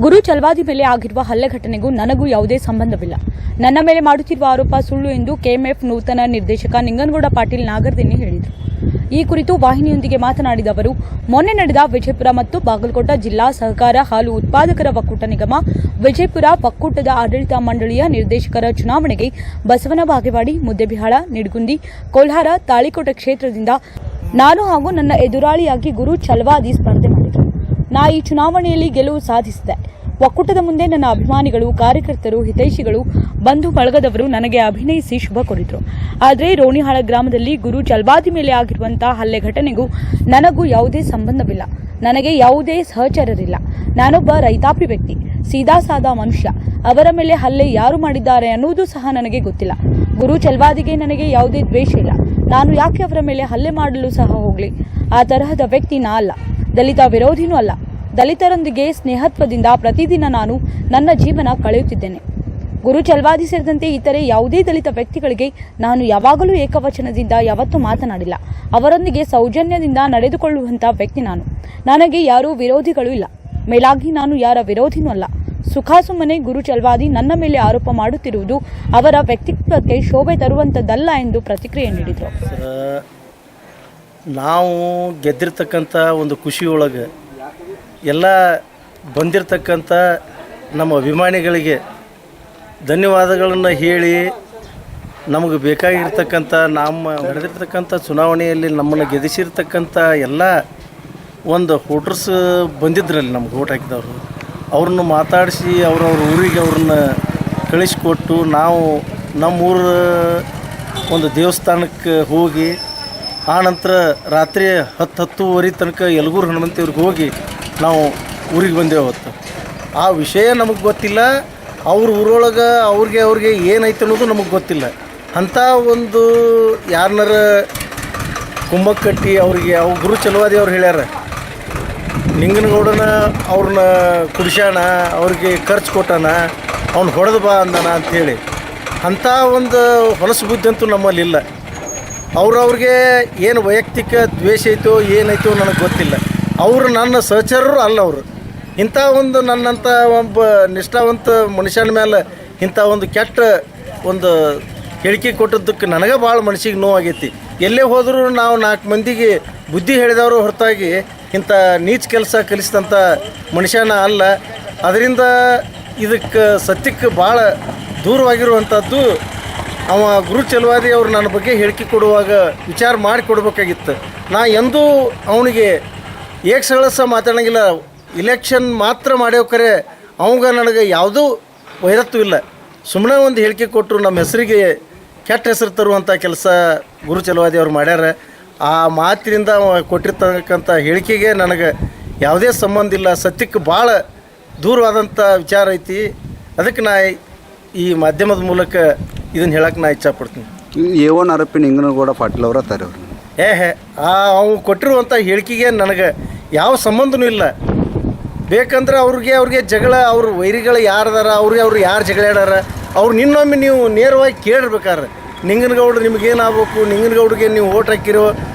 ಗುರು ಚಲವಾದಿ ಮೇಲೆ ಆಗಿರುವ ಹಲ್ಲೆ ಘಟನೆಗೂ ನನಗೂ ಯಾವುದೇ ಸಂಬಂಧವಿಲ್ಲ. ನನ್ನ ಮೇಲೆ ಮಾಡುತ್ತಿರುವ ಆರೋಪ ಸುಳ್ಳು ಎಂದು ಕೆಎಂಎಫ್ ನೂತನ ನಿರ್ದೇಶಕ ನಿಂಗನಗೌಡ ಪಾಟೀಲ್ ನಾಗರದಿನ್ನಿ ಹೇಳಿದರು. ಈ ಕುರಿತು ವಾಹಿನಿಯೊಂದಿಗೆ ಮಾತನಾಡಿದ ಅವರು, ಮೊನ್ನೆ ನಡೆದ ವಿಜಯಪುರ ಮತ್ತು ಬಾಗಲಕೋಟ ಜಿಲ್ಲಾ ಸಹಕಾರ ಹಾಲು ಉತ್ಪಾದಕರ ಒಕ್ಕೂಟ ನಿಗಮ ವಿಜಯಪುರ ಒಕ್ಕೂಟದ ಆಡಳಿತ ಮಂಡಳಿಯ ನಿರ್ದೇಶಕರ ಚುನಾವಣೆಗೆ ಬಸವನ ಬಾಗೇವಾಡಿ, ಮುದ್ದೇಬಿಹಾಳ, ನಿಡಗುಂದಿ, ಕೋಲ್ಹಾರ, ತಾಳಿಕೋಟೆ ಕ್ಷೇತ್ರದಿಂದ ನಾನು ಹಾಗೂ ನನ್ನ ಎದುರಾಳಿಯಾಗಿ ಗುರು ಚಲವಾದಿ ಸ್ಪರ್ಧೆ ಮಾಡಿದರು. ನಾ ಈ ಚುನಾವಣೆಯಲ್ಲಿ ಗೆಲುವು ಸಾಧಿಸಿದೆ. ಒಕ್ಕೂಟದ ಮುಂದೆ ನನ್ನ ಅಭಿಮಾನಿಗಳು, ಕಾರ್ಯಕರ್ತರು, ಹಿತೈಷಿಗಳು, ಬಂಧು ಬಳಗದವರು ನನಗೆ ಅಭಿನಯಿಸಿ ಶುಭ ಕೋರಿದರು. ಆದರೆ ರೋಣಿಹಾಳ ಗ್ರಾಮದಲ್ಲಿ ಗುರು ಚಲವಾದಿ ಮೇಲೆ ಆಗಿರುವಂತಹ ಹಲ್ಲೆ ಘಟನೆಗೂ ನನಗೂ ಯಾವುದೇ ಸಂಬಂಧವಿಲ್ಲ. ನನಗೆ ಯಾವುದೇ ಸಹಚರರಿಲ್ಲ. ನಾನೊಬ್ಬ ರೈತಾಪಿ ವ್ಯಕ್ತಿ, ಸೀದಾ ಸಾದಾ ಮನುಷ್ಯ. ಅವರ ಮೇಲೆ ಹಲ್ಲೆ ಯಾರು ಮಾಡಿದ್ದಾರೆ ಅನ್ನುವುದು ಸಹ ನನಗೆ ಗೊತ್ತಿಲ್ಲ. ಗುರು ಚಲವಾದಿಗೆ ನನಗೆ ಯಾವುದೇ ದ್ವೇಷ ಇಲ್ಲ. ನಾನು ಯಾಕೆ ಅವರ ಮೇಲೆ ಹಲ್ಲೆ ಮಾಡಲು ಸಹ ಹೋಗಲಿ? ಆ ತರಹದ ವ್ಯಕ್ತಿ ನಾ ಅಲ್ಲ. ದಲಿತ ವಿರೋಧಿನೂ ಅಲ್ಲ. ದಲಿತರೊಂದಿಗೆ ಸ್ನೇಹತ್ವದಿಂದ ಪ್ರತಿದಿನ ನಾನು ನನ್ನ ಜೀವನ ಕಳೆಯುತ್ತಿದ್ದೇನೆ. ಗುರು ಚಲವಾದಿ ಸೇರಿದಂತೆ ಇತರೆ ಯಾವುದೇ ದಲಿತ ವ್ಯಕ್ತಿಗಳಿಗೆ ನಾನು ಯಾವಾಗಲೂ ಏಕವಚನದಿಂದ ಯಾವತ್ತೂ ಮಾತನಾಡಿಲ್ಲ. ಅವರೊಂದಿಗೆ ಸೌಜನ್ಯದಿಂದ ನಡೆದುಕೊಳ್ಳುವಂಥ ವ್ಯಕ್ತಿ ನಾನು. ನನಗೆ ಯಾರೂ ವಿರೋಧಿಗಳು ಇಲ್ಲ. ಮೇಲಾಗಿ ನಾನು ಯಾರ ವಿರೋಧಿನೂ ಅಲ್ಲ. ಸುಖಾಸುಮ್ಮನೆ ಗುರು ಚಲವಾದಿ ನನ್ನ ಮೇಲೆ ಆರೋಪ ಮಾಡುತ್ತಿರುವುದು ಅವರ ವ್ಯಕ್ತಿತ್ವಕ್ಕೆ ಶೋಭೆ ತರುವಂಥದ್ದಲ್ಲ ಎಂದು ಪ್ರತಿಕ್ರಿಯೆ ನೀಡಿದರು. ನಾವು ಗೆದ್ದಿರ್ತಕ್ಕಂಥ ಒಂದು ಖುಷಿಯೊಳಗೆ ಎಲ್ಲ ಬಂದಿರತಕ್ಕಂಥ ನಮ್ಮ ಅಭಿಮಾನಿಗಳಿಗೆ ಧನ್ಯವಾದಗಳನ್ನು ಹೇಳಿ, ನಮಗೆ ಬೇಕಾಗಿರ್ತಕ್ಕಂಥ ನಮ್ಮ ನಡೆದಿರ್ತಕ್ಕಂಥ ಚುನಾವಣೆಯಲ್ಲಿ ನಮ್ಮನ್ನು ಗೆಲ್ಲಿಸಿರ್ತಕ್ಕಂಥ ಎಲ್ಲ ಒಂದು ವೋಟರ್ಸ್ ಬಂದಿದ್ರಲ್ಲಿ ನಮ್ಗೆ ವೋಟ್ ಹಾಕಿದವರು, ಅವ್ರನ್ನ ಮಾತಾಡಿಸಿ ಅವ್ರವ್ರ ಊರಿಗೆ ಅವ್ರನ್ನ ಕಳಿಸ್ಕೊಟ್ಟು ನಾವು ನಮ್ಮೂರ ಒಂದು ದೇವಸ್ಥಾನಕ್ಕೆ ಹೋಗಿ ಆನಂತರ ರಾತ್ರಿ 10-10:30 ತನಕ ಯಲಗೂರು ಹನುಮಂತಿಯವ್ರಿಗೆ ಹೋಗಿ ನಾವು ಊರಿಗೆ ಬಂದೇವು. ಅವತ್ತು ಆ ವಿಷಯ ನಮಗೆ ಗೊತ್ತಿಲ್ಲ. ಅವ್ರ ಊರೊಳಗೆ ಅವ್ರಿಗೆ ಏನೈತೆ ಅನ್ನೋದು ನಮಗೆ ಗೊತ್ತಿಲ್ಲ. ಅಂಥ ಒಂದು ಯಾರನ್ನಾರ ಕುಂಭಕ್ಕೆ ಕಟ್ಟಿ ಅವ್ರಿಗೆ ಗುರು ಚಲವಾದಿ ಅವ್ರು ಹೇಳ್ಯಾರ, ನಿಂಗನಗೌಡನ ಅವ್ರನ್ನ ಕುಡಿಸ್ಯಾಣ, ಅವ್ರಿಗೆ ಖರ್ಚು ಕೊಟ್ಟಾನ, ಅವ್ನು ಹೊಡೆದು ಬಾ ಅಂದಾನ ಅಂಥೇಳಿ. ಅಂಥ ಒಂದು ಹೊಲಸು ಬುದ್ಧಿ ಅಂತೂ ನಮ್ಮಲ್ಲಿಲ್ಲ. ಅವ್ರಿಗೆ ಏನು ವೈಯಕ್ತಿಕ ದ್ವೇಷ ಐತೋ ಏನೈತೋ ನನಗೆ ಗೊತ್ತಿಲ್ಲ. ಅವರು ನನ್ನ ಸಹಚರರು ಅಲ್ಲ. ಅವರು ಇಂಥ ಒಂದು ನನ್ನಂಥ ಒಬ್ಬ ನಿಷ್ಠಾವಂತ ಮನುಷ್ಯನ ಮೇಲೆ ಇಂಥ ಒಂದು ಕೆಟ್ಟ ಒಂದು ಹೇಳಿಕೆ ಕೊಟ್ಟದ್ದಕ್ಕೆ ನನಗೆ ಭಾಳ ಮನಸ್ಸಿಗೆ ನೋವಾಗೈತಿ. ಎಲ್ಲೇ ಹೋದರೂ ನಾವು 4 ಮಂದಿಗೆ ಬುದ್ಧಿ ಹೇಳಿದವರು ಹೊರತಾಗಿ ಇಂಥ ನೀಚ ಕೆಲಸ ಕಲಿಸಿದಂಥ ಮನುಷ್ಯನ ಅಲ್ಲ. ಅದರಿಂದ ಇದಕ್ಕೆ ಸತ್ಯಕ್ಕೆ ಭಾಳ ದೂರವಾಗಿರುವಂಥದ್ದು. ಅವ ಗುರು ಚಲವಾದಿ ಅವರು ನನ್ನ ಬಗ್ಗೆ ಹೇಳಿಕೆ ಕೊಡುವಾಗ ವಿಚಾರ ಮಾಡಿ ಕೊಡಬೇಕಾಗಿತ್ತು. ನಾ ಎಂದೂ ಅವನಿಗೆ ಏಕ್ಸಗಳಸ ಮಾತಾಡೋಂಗಿಲ್ಲ. ಇಲೆಕ್ಷನ್ ಮಾತ್ರ ಮಾಡ್ಯಾವ್ಕರೆ ಅವಾಗ ನನಗೆ ಯಾವುದೂ ವೈರತ್ವ ಇಲ್ಲ. ಸುಮ್ಮನೆ ಒಂದು ಹೇಳಿಕೆ ಕೊಟ್ಟರು ನಮ್ಮ ಹೆಸರಿಗೆ ಕೆಟ್ಟ ಹೆಸರು ತರುವಂಥ ಕೆಲಸ ಗುರು ಚಲವಾದಿ ಅವ್ರು ಮಾಡ್ಯಾರ. ಆ ಮಾತಿನಿಂದ ಕೊಟ್ಟಿರ್ತಕ್ಕಂಥ ಹೇಳಿಕೆಗೆ ನನಗೆ ಯಾವುದೇ ಸಂಬಂಧ ಇಲ್ಲ. ಸತ್ಯಕ್ಕೆ ಭಾಳ ದೂರವಾದಂಥ ವಿಚಾರ ಐತಿ. ಅದಕ್ಕೆ ನಾ ಈ ಮಾಧ್ಯಮದ ಮೂಲಕ ಇದನ್ನು ಹೇಳಕ್ಕೆ ನಾ ಇಚ್ಛಪಡ್ತೀನಿ. A1 ಆರೋಪಿ ನಿಂಗನಗೌಡ ಪಾಟೀಲ್ ಅವರ ತಾರೆ ಅವರು ಅವ್ನು ಕೊಟ್ಟಿರುವಂಥ ಹೇಳಿಕೆಗೆ ನನಗೆ ಯಾವ ಸಂಬಂಧನೂ ಇಲ್ಲ. ಬೇಕಂದ್ರೆ ಅವ್ರಿಗೆ ಜಗಳ, ಅವ್ರ ವೈರಿಗಳು ಯಾರದಾರ, ಅವ್ರು ಯಾರು ಜಗಳಾಡಾರ ಅವ್ರು ನಿನ್ನೊಮ್ಮೆ ನೀವು ನೇರವಾಗಿ ಕೇಳಿರ್ಬೇಕಾರೆ, ನಿಂಗನಗೌಡ ನಿಮಗೇನಾಗಬೇಕು, ನಿಂಗನಗೌಡಿಗೆ ನೀವು ಓಟ್ ಹಾಕಿರೋ,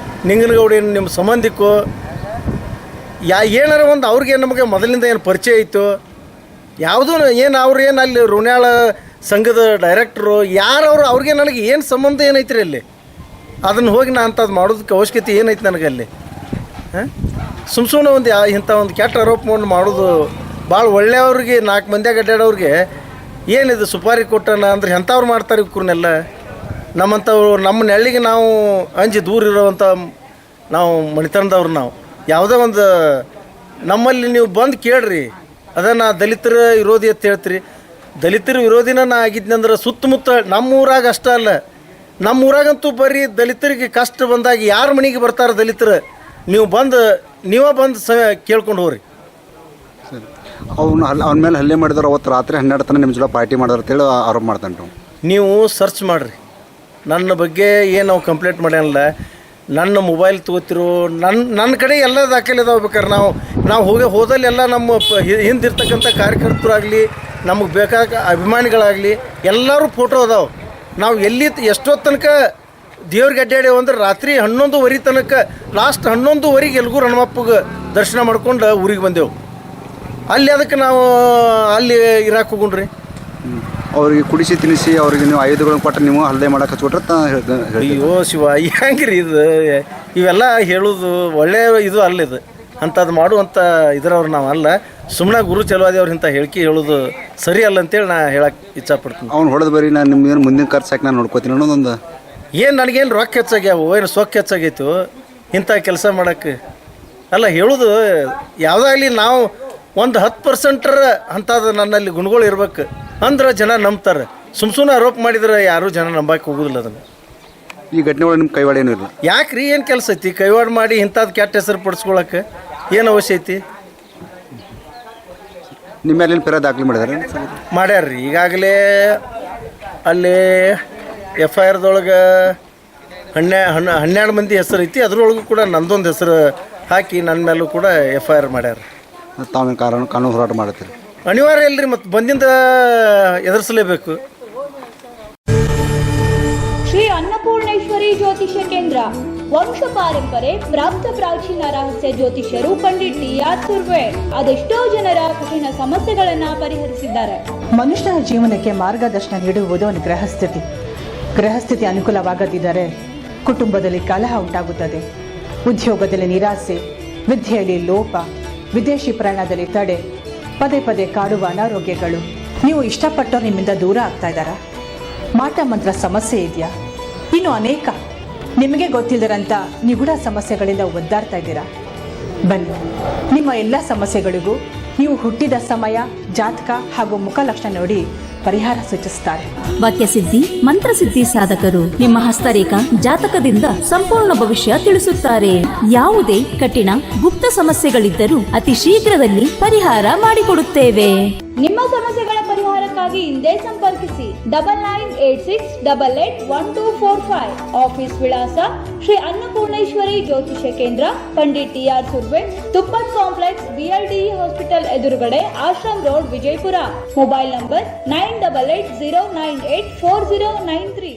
ನಿಂಗನಗೌಡ ಏನು ನಿಮ್ಮ ಸಂಬಂಧಿಕೋ, ಏನಾರ ಒಂದು ಅವ್ರಿಗೆ ನಮಗೆ ಮೊದಲಿಂದ ಏನು ಪರಿಚಯ ಐತೋ ಯಾವುದೂ ಏನು ಅವ್ರೇನು ಅಲ್ಲಿ ರೋಣ್ಯಾಳ ಸಂಘದ ಡೈರೆಕ್ಟ್ರು ಯಾರವರು, ಅವ್ರಿಗೆ ನನಗೆ ಏನು ಸಂಬಂಧ ಏನೈತ್ರಿ ಅಲ್ಲಿ? ಅದನ್ನು ಹೋಗಿ ನಾನು ಅಂಥದ್ದು ಮಾಡೋದಕ್ಕೆ ಅವಶ್ಯಕತೆ ಏನೈತೆ ನನಗೆ ಅಲ್ಲಿ? ಸುಮ್ಮನೆ ಒಂದು ಇಂಥ ಒಂದು ಕೆಟ್ಟ ಆರೋಪ ಮಾಡೋದು ಭಾಳ ಒಳ್ಳೆಯವ್ರಿಗೆ 4 ಮಂದಿಯಾಗ ಅಡ್ಡಾಡೋರಿಗೆ ಏನಿದು ಸುಪಾರಿ ಕೊಟ್ಟನ ಅಂದ್ರೆ ಎಂಥವ್ರು ಮಾಡ್ತಾರೆ ಇವ್ರನ್ನೆಲ್ಲ. ನಮ್ಮಂಥವ್ರು ನಮ್ಮ ನೆಳ್ಳಿಗೆ ನಾವು ಅಂಜಿ ದೂರ ಇರೋವಂಥ ನಾವು ಮಣಿತನದವ್ರು. ನಾವು ಯಾವುದೋ ಒಂದು ನಮ್ಮಲ್ಲಿ ನೀವು ಬಂದು ಕೇಳ್ರಿ, ಅದನ್ನು ದಲಿತರ ವಿರೋಧಿ ಅಂತ ಹೇಳ್ತೀರಿ. ದಲಿತರ ವಿರೋಧಿನ ನಾ ಆಗಿದ್ನಂದ್ರೆ ಸುತ್ತಮುತ್ತ ನಮ್ಮೂರಾಗ ಅಷ್ಟೇ ಅಲ್ಲ, ನಮ್ಮೂರಾಗಂತೂ ಬರೀ ದಲಿತರಿಗೆ ಕಷ್ಟ ಬಂದಾಗ ಯಾರ ಮನೆಗೆ ಬರ್ತಾರೆ ದಲಿತರು, ನೀವೇ ಬಂದು ಕೇಳ್ಕೊಂಡು ಹೋಗ್ರಿ. ಸರಿ, ಅವನ ಮೇಲೆ ಹಲ್ಲೆ ಮಾಡಿದ್ರು. ಅವತ್ತು ರಾತ್ರಿ 12 ತನಕ ನಿಮ್ಮ ಜೊತೆ ಪಾರ್ಟಿ ಮಾಡಿದ್ರು ಅಂತೇಳಿ ಆರೋಪ ಮಾಡ್ತಾನೆ. ನೀವು ಸರ್ಚ್ ಮಾಡಿರಿ. ನನ್ನ ಬಗ್ಗೆ ಏನು ನಾವು ಕಂಪ್ಲೇಂಟ್ ಮಾಡ್ಯಾನಲ್ಲ, ನನ್ನ ಮೊಬೈಲ್ ತೊಗೋತಿರೋ, ನನ್ನ ಕಡೆ ಎಲ್ಲ ದಾಖಲೆ ಇದಾವೆ. ಬೇಕಾದ್ರೆ ನಾವು ಹೋದಲ್ಲಿ ಎಲ್ಲ ನಮ್ಮ ಹಿಂದಿರ್ತಕ್ಕಂಥ ಕಾರ್ಯಕರ್ತರಾಗಲಿ, ನಮಗೆ ಬೇಕಾದ ಅಭಿಮಾನಿಗಳಾಗಲಿ ಎಲ್ಲರೂ ಫೋಟೋ ಅದಾವೆ. ನಾವು ಎಷ್ಟೊತ್ತು ತನಕ ದೇವ್ರಿಗೆ ಅಡ್ಡಾಡೇವು ಅಂದ್ರೆ ರಾತ್ರಿ 11:30 ತನಕ, ಲಾಸ್ಟ್ 11:30 ಯಲಗೂರು ಹನುಮಪ್ಪಗೆ ದರ್ಶನ ಮಾಡ್ಕೊಂಡು ಊರಿಗೆ ಬಂದೆವು. ಅಲ್ಲಿ ಅದಕ್ಕೆ ನಾವು ಅಲ್ಲಿ ಇರಾಕ್ ಹೋಗುಣ್ರಿ. ಅವ್ರಿಗೆ ಕುಡಿಸಿ ತಿನ್ನಿಸಿ ಅವ್ರಿಗೆ ನೀವು ಆಯುಧಗಳನ್ನ ಕೊಟ್ಟು ನೀವು ಹಲ್ಲೆ ಮಾಡಕ್ಕೆ ಹಚ್ಕೊಟ್ರೆ ಅಯ್ಯೋ ಶಿವ, ಹೆಂಗ್ರಿ ಇದು? ಇವೆಲ್ಲ ಹೇಳೋದು ಒಳ್ಳೆ ಇದು ಅಲ್ಲ. ಇದು ಅಂಥದ್ದು ಮಾಡುವಂಥ ಇದ್ರವ್ರು ನಾವು ಅಲ್ಲ. ಸುಮ್ಮನೆ ಗುರು ಚಲವಾದೇವ್ರು ಇಂಥ ಹೇಳಿಕೆ ಹೇಳೋದು ಸರಿ ಅಲ್ಲ ಅಂತೇಳಿ ನಾ ಹೇಳಕ್ಕೆ ಇಚ್ಛಪಡ್ತೀನಿ. ಅವ್ನು ಹೊಡೆದು ಬರೀ ನಾನು ನಿಮ್ಗೇನು ಮುಂದಿನ ಖರ್ಚು ಹಾಕಿ ನಾನು ನೋಡ್ಕೋತೀನಿ ಅನ್ನೋದೊಂದು. ಏನು ನನಗೇನು ರೊಕ್ಕ ಹೆಚ್ಚಾಗ್ಯಾವು, ಏನು ಸೊಕ್ಕ ಹೆಚ್ಚಾಗೈತು ಇಂಥ ಕೆಲಸ ಮಾಡೋಕ್ಕೆ ಅಲ್ಲ ಹೇಳೋದು. ಯಾವುದಾಗಲಿ ನಾವು ಒಂದು 10% ಅಂಥದ್ದು ನನ್ನಲ್ಲಿ ಗುಣಗಳು ಇರ್ಬೇಕು ಅಂದ್ರೆ ಜನ ನಂಬ್ತಾರೆ. ಸುಮ್ಮನೆ ಆರೋಪ ಮಾಡಿದ್ರೆ ಯಾರೂ ಜನ ನಂಬಕ್ಕೆ ಹೋಗೋದಿಲ್ಲ ಅದನ್ನು. ಈ ಘಟನೆಗಳು ನಿಮ್ಮ ಕೈವಾಡ ಏನೂ ಇಲ್ಲ. ಯಾಕೆ ರೀ, ಏನು ಕೆಲಸ ಐತಿ ಕೈವಾಡ ಮಾಡಿ ಇಂಥದ್ದು ಕೆಟ್ಟ ಹೆಸರು ಪಡಿಸ್ಕೊಳಕ್ಕೆ ಏನು ಅವಶ್ಯ ಐತಿ? ನಿಮ್ಮ ಮೇಲೆ ಪೇರ ದಾಖಲೆ ಮಾಡಿದ್ದಾರೆ ಮಾಡ್ಯಾರ್ರಿ. ಈಗಾಗಲೇ ಅಲ್ಲಿ FIRದೊಳಗೆ 12 ಮಂದಿ ಹೆಸರು ಐತಿ. ಅದ್ರೊಳಗೂ ಕೂಡ ನಂದೊಂದು ಹೆಸರು ಹಾಕಿ ನನ್ನ ಮೇಲೂ ಕೂಡ FIR ಮಾಡ್ಯಾರ. ತಾವೇನು ಕಾನೂನು ಹೋರಾಟ ಮಾಡುತ್ತೀರಿ? ಅನಿವಾರ್ಯ ಇಲ್ರಿ, ಮತ್ತು ಬಂದಿಂದ ಎದುರಿಸಲೇಬೇಕು. ಶ್ರೀ ಅನ್ನಪೂರ್ಣೇಶ್ವರಿ ಜ್ಯೋತಿಷ್ಯ ಕೇಂದ್ರ ವಂಶ ಪಾರಂಪರೆ ಪ್ರಾಪ್ತ ಪ್ರಾಚೀನ ರಹಸ್ಯ ಜ್ಯೋತಿಷ್ಯರು ಪಂಡಿತ್ TR ಸುರ್ವೆ ಅದೆಷ್ಟೋ ಜನರ ಕಠಿಣ ಸಮಸ್ಯೆಗಳನ್ನ ಪರಿಹರಿಸಿದ್ದಾರೆ. ಮನುಷ್ಯನ ಜೀವನಕ್ಕೆ ಮಾರ್ಗದರ್ಶನ ನೀಡುವುದು ಒಂದು ಗ್ರಹಸ್ಥಿತಿ ಅನುಕೂಲವಾಗದಿದ್ದರೆ ಕುಟುಂಬದಲ್ಲಿ ಕಲಹ ಉಂಟಾಗುತ್ತದೆ. ಉದ್ಯೋಗದಲ್ಲಿ ನಿರಾಸೆ, ವಿದ್ಯೆಯಲ್ಲಿ ಲೋಪ, ವಿದೇಶಿ ಪ್ರಯಾಣದಲ್ಲಿ ತಡೆ, ಪದೇ ಪದೇ ಕಾಡುವ ಅನಾರೋಗ್ಯಗಳು. ನೀವು ಇಷ್ಟಪಟ್ಟವ್ರು ನಿಮ್ಮಿಂದ ದೂರ ಆಗ್ತಾ ಇದ್ದಾರಾ? ಮಾಟ ಮಂತ್ರ ಸಮಸ್ಯೆ ಇದೆಯಾ? ಇನ್ನು ಅನೇಕ ನಿಮಗೆ ಗೊತ್ತಿಲ್ಲದಂಥ ನಿಗೂಢ ಸಮಸ್ಯೆಗಳಿಂದ ಒದ್ದಾಡ್ತಾ ಇದ್ದೀರಾ? ಬನ್ನಿ, ನಿಮ್ಮ ಎಲ್ಲ ಸಮಸ್ಯೆಗಳಿಗೂ ನೀವು ಹುಟ್ಟಿದ ಸಮಯ, ಜಾತಕ ಹಾಗೂ ಮುಖಲಕ್ಷಣ ನೋಡಿ ಪರಿಹಾರ ಸೂಚಿಸುತ್ತಾರೆ. ವಾಕ್ಯಸಿದ್ಧಿ, ಮಂತ್ರಸಿದ್ಧಿ ಸಾಧಕರು ನಿಮ್ಮ ಹಸ್ತರೇಖಾ ಜಾತಕದಿಂದ ಸಂಪೂರ್ಣ ಭವಿಷ್ಯ ತಿಳಿಸುತ್ತಾರೆ. ಯಾವುದೇ ಕಠಿಣ ಗುಪ್ತ ಸಮಸ್ಯೆಗಳಿದ್ದರೂ ಅತಿ ಶೀಘ್ರದಲ್ಲಿ ಪರಿಹಾರ ಮಾಡಿಕೊಡುತ್ತೇವೆ. ನಿಮ್ಮ ಸಮಸ್ಯೆಗಳ ಪರಿಹಾರಕ್ಕಾಗಿ ಹಿಂದೆ ಸಂಪರ್ಕಿಸಿ 9986881245. ಆಫೀಸ್ ವಿಳಾಸ ಶ್ರೀ ಅನ್ನಪೂರ್ಣೇಶ್ವರಿ ಜ್ಯೋತಿಷ್ಯ ಕೇಂದ್ರ, Pandit TR Surve, ತುಪ್ಪದ್ complex, BLDE hospital ಎದುರುಗಡೆ, ashram road, Vijayapura. Mobile number 9880984093.